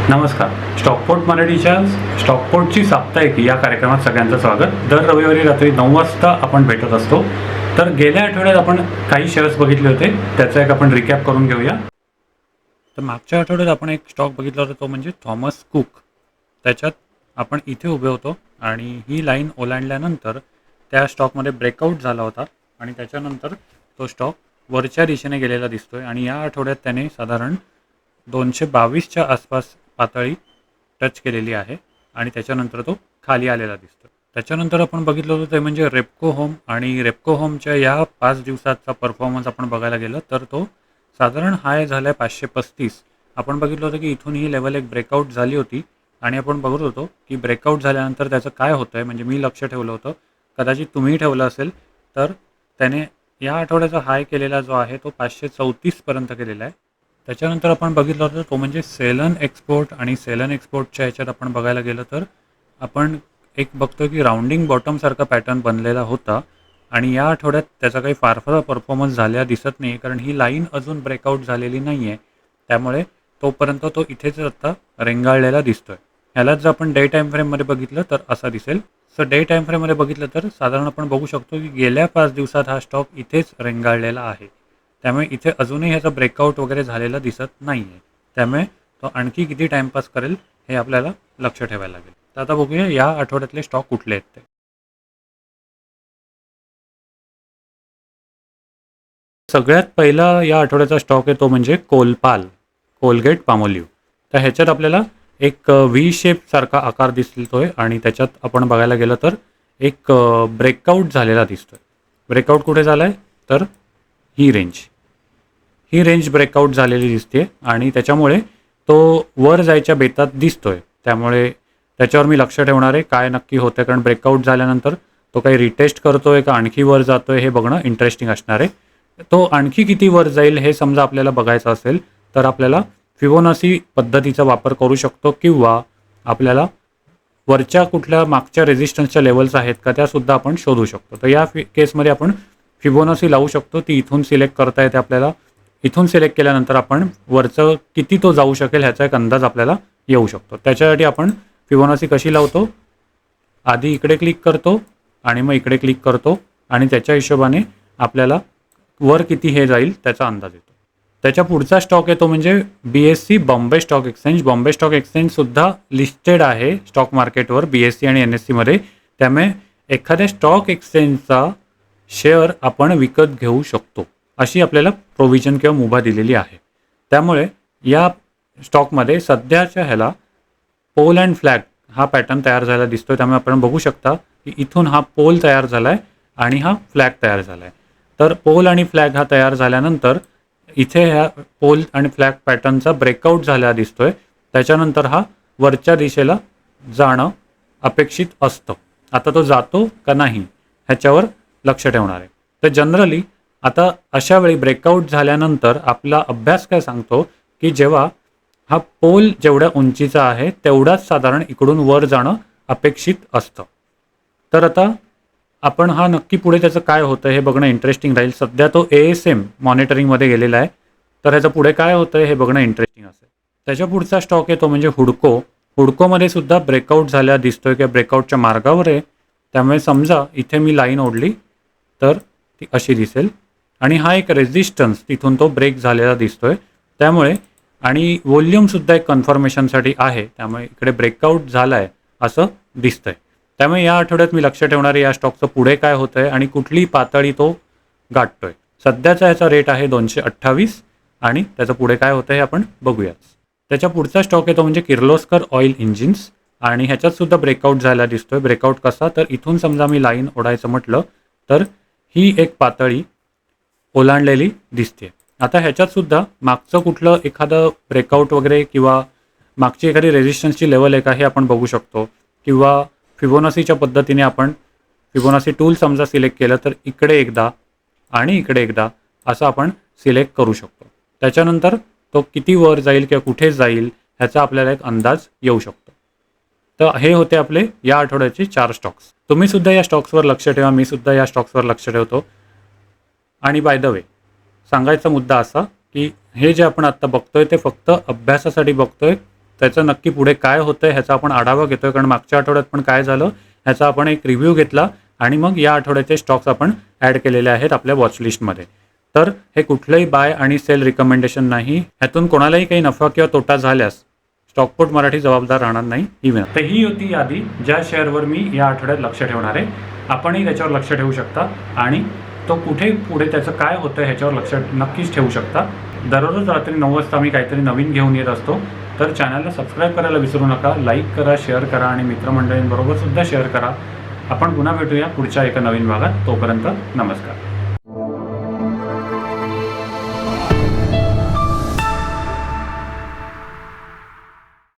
नमस्कार. स्टॉकपोर्ट मराठीच्या स्टॉकपोर्टची साप्ताहिक या कार्यक्रमात सगळ्यांचं स्वागत. दर रविवारी रात्री 9 वाजता आपण भेटत असतो. तर गेल्या आठवड्यात आपण काही शेअर्स बघितले होते, त्याचा एक आपण रिकॅप करून घेऊया. तर मागच्या आठवड्यात आपण एक स्टॉक बघितला होता, तो म्हणजे थॉमस कुक. त्याच्यात आपण इथे उभे होतो आणि ही लाईन ओलांडल्यानंतर त्या स्टॉकमध्ये ब्रेकआउट झाला होता आणि त्याच्यानंतर तो स्टॉक वरच्या दिशेने गेलेला दिसतोय आणि या आठवड्यात त्याने साधारण 222च्या आसपास पातळी टच केलेली आहे आणि त्याच्यानंतर तो खाली आलेला दिसतो. त्याच्यानंतर आपण बघितलं होतं ते म्हणजे रेपको होम, आणि रेपको होमच्या या 5 दिवसाचा परफॉर्मन्स आपण बघायला गेलं तर तो साधारण हाय झाला आहे 535. आपण बघितलं होतं की इथून ही लेवल एक ब्रेकआउट झाली होती आणि आपण बघत होतो की ब्रेकआउट झाल्यानंतर त्याचं काय होतं आहे. म्हणजे मी लक्ष ठेवलं होतं, कदाचित तुम्हीही ठेवलं असेल. तर त्याने या आठवड्याचा हाय केलेला जो आहे तो 534पर्यंत केलेला आहे. त्याच्यानंतर आपण बघितलं होतं तो म्हणजे सेलन एक्सपोर्ट, आणि सेलन एक्सपोर्टच्या ह्याच्यात आपण बघायला गेलं तर आपण एक बघतो की राऊंडिंग बॉटमसारखा पॅटर्न बनलेला होता आणि या आठवड्यात त्याचा काही फारसा परफॉर्मन्स झालेला दिसत नाही, कारण ही लाईन अजून ब्रेकआउट झालेली नाही आहे. त्यामुळे तोपर्यंत तो इथेच आता रेंगाळलेला दिसतोय. ह्यालाच जर आपण डे टाईम फ्रेममध्ये बघितलं तर असं दिसेल. सो डे टाईम फ्रेममध्ये बघितलं तर साधारण आपण बघू शकतो की गेल्या 5 दिवसात हा स्टॉक इथेच रेंगाळलेला आहे. त्यामुळे इथे अजूनही ह्याचा ब्रेकआउट वगैरे झालेला दिसत नाही आहे. त्यामुळे तो आणखी किती टाईमपास करेल हे आपल्याला लक्ष ठेवायला लागेल. तर आता बघूया या आठवड्यातले स्टॉक कुठले आहेत ते. सगळ्यात पहिला या आठवड्याचा स्टॉक आहे तो म्हणजे कोलगेट पामोलिव्ह. तर ह्याच्यात आपल्याला एक व्ही शेप सारखा आकार दिसतोय आणि त्याच्यात आपण बघायला गेलं तर एक ब्रेकआउट झालेला दिसतोय. ब्रेकआउट कुठे झाला आहे तर ही रेंज ब्रेकआउट झालेली दिसते आणि त्याच्यामुळे तो वर जायच्या बेतात दिसतोय. त्यामुळे त्याच्यावर मी लक्ष ठेवणार आहे काय नक्की होतं, कारण ब्रेकआउट झाल्यानंतर तो काही रिटेस्ट करतोय का आणखी वर जातोय हे बघणं इंटरेस्टिंग असणार आहे. तो आणखी किती वर जाईल हे समजा आपल्याला बघायचं असेल तर आपल्याला फिबोनाची पद्धतीचा वापर करू शकतो, किंवा आपल्याला वरच्या कुठल्या मागच्या रेझिस्टन्सच्या लेवल्स आहेत का त्यासुद्धा आपण शोधू शकतो. तर या केसमध्ये आपण फिबोनाची लावू शकतो. ती इथून सिलेक्ट करता येते आपल्याला. इथून सिलेक्ट केल्यानंतर आपण वरचं किती तो जाऊ शकेल ह्याचा एक अंदाज आपल्याला येऊ शकतो. त्याच्यासाठी आपण फिबोनाची कशी लावतो, आधी इकडे क्लिक करतो आणि मग इकडे क्लिक करतो आणि त्याच्या हिशोबाने आपल्याला वर किती हे जाईल त्याचा अंदाज येतो. त्याच्या पुढचा स्टॉक आहे तो म्हणजे BSE Bombay stock exchange. Bombay stock एक्सचेंजसुद्धा लिस्टेड आहे स्टॉक मार्केटवर BSE आणि NSEमध्ये. त्यामुळे एखाद्या स्टॉक एक्सचेंजचा शेअर आपण विकत घेऊ शकतो अशी आपल्याला प्रोव्हिजन किंवा मुभा दिलेली आहे. त्यामुळे या स्टॉकमध्ये सध्याच्या ह्याला पोल अँड फ्लॅग हा पॅटर्न तयार झाला दिसतोय. त्यामुळे आपण बघू शकता की इथून हा पोल तयार झाला आहे आणि हा फ्लॅग तयार झाला आहे. तर पोल आणि फ्लॅग हा तयार झाल्यानंतर इथे ह्या पोल आणि फ्लॅग पॅटर्नचा ब्रेकआउट झालेला दिसतोय. त्याच्यानंतर हा वरच्या दिशेला जाणं अपेक्षित असतं. आता तो जातो का नाही ह्याच्यावर लक्ष ठेवणार आहे. तर जनरली आता अशा वेळी ब्रेकआउट झाल्यानंतर आपला अभ्यास काय सांगतो की जेव्हा हा पोल जेवढ्या उंचीचा आहे तेवढाच साधारण इकडून वर जाणं अपेक्षित असतं. तर आता आपण हा नक्की पुढे त्याचं काय होतं हे बघणं इंटरेस्टिंग राहील. सध्या तो ASM मॉनिटरिंगमध्ये गेलेला आहे, तर ह्याचं पुढे काय होतं हे बघणं इंटरेस्टिंग असेल. त्याच्या पुढचा स्टॉक आहे तो म्हणजे हुडकोमध्ये सुद्धा ब्रेकआउट झाला दिसतोय किंवा ब्रेकआउटच्या मार्गावर आहे. त्यामुळे समजा इथे मी लाईन ओढली तर ती अशी दिसेल आणि हा एक रेझिस्टन्स तिथून तो ब्रेक झालेला दिसतोय. त्यामुळे आणि व्हॉल्यूमसुद्धा एक कन्फर्मेशनसाठी आहे, त्यामुळे इकडे ब्रेकआउट झाला आहे असं दिसतंय. त्यामुळे या आठवड्यात मी लक्ष ठेवणार आहे या स्टॉकचं पुढे काय होतं आहे आणि कुठली पातळी तो गाठतोय. सध्याचा ह्याचा रेट आहे 228 आणि त्याचं पुढे काय होतं हे आपण बघूयाच. त्याच्या पुढचा स्टॉक आहे तो म्हणजे किर्लोस्कर ऑइल इंजिन्स, आणि ह्याच्यातसुद्धा ब्रेकआउट झाला दिसतोय. ब्रेकआउट कसा तर इथून समजा मी लाईन ओढायचं म्हटलं तर ही एक पातळी ओलांडलेली दिसते. आता ह्याच्यातसुद्धा मागचं कुठलं एखादं ब्रेकआउट वगैरे किंवा मागची एखादी रेझिस्टन्सची लेवल आहे का हे आपण बघू शकतो, किंवा फिबोनासीच्या पद्धतीने आपण फिबोनासी टूल समजा सिलेक्ट केलं तर इकडे एकदा आणि इकडे एकदा असं आपण सिलेक्ट करू शकतो. त्याच्यानंतर तो किती वर जाईल किंवा कुठे जाईल ह्याचा आपल्याला एक अंदाज येऊ शकतो. तर हे होते आपले या आठवड्याचे 4 स्टॉक्स. तुम्ही सुद्धा या स्टॉक्सवर लक्ष ठेवा, मी सुद्धा या स्टॉक्सवर लक्ष ठेवतो. आणि बाय द वे सांगायचा मुद्दा असा की हे जे आपण आत्ता बघतोय ते फक्त अभ्यासासाठी बघतोय, त्याचं नक्की पुढे काय होतंय ह्याचा आपण आढावा घेतोय, कारण मागच्या आठवड्यात पण काय झालं ह्याचा आपण एक रिव्ह्यू घेतला आणि मग या आठवड्याचे स्टॉक्स आपण ॲड केलेले आहेत आपल्या वॉचलिस्टमध्ये. तर हे कुठलंही बाय आणि सेल रिकमेंडेशन नाही. ह्यातून कोणालाही काही नफा किंवा तोटा झाल्यास स्टॉकपोर्ट मराठी जबाबदार राहणार नाही. तर ही होती यादी ज्या शेअरवर मी या आठवड्यात लक्ष ठेवणार आहे. आपणही त्याच्यावर लक्ष ठेवू शकता आणि तो कुठे पुढे त्याचं काय होतं ह्याच्यावर लक्ष नक्कीच ठेवू शकता. दररोज रात्री 9 वाजता मी काहीतरी नवीन घेऊन येत असतो. तर चॅनलला सबस्क्राईब करायला विसरू नका. लाईक करा, शेअर करा आणि मित्रमंडळींबरोबर सुद्धा शेअर करा. आपण पुन्हा भेटूया पुढच्या एका नवीन भागात. तोपर्यंत नमस्कार.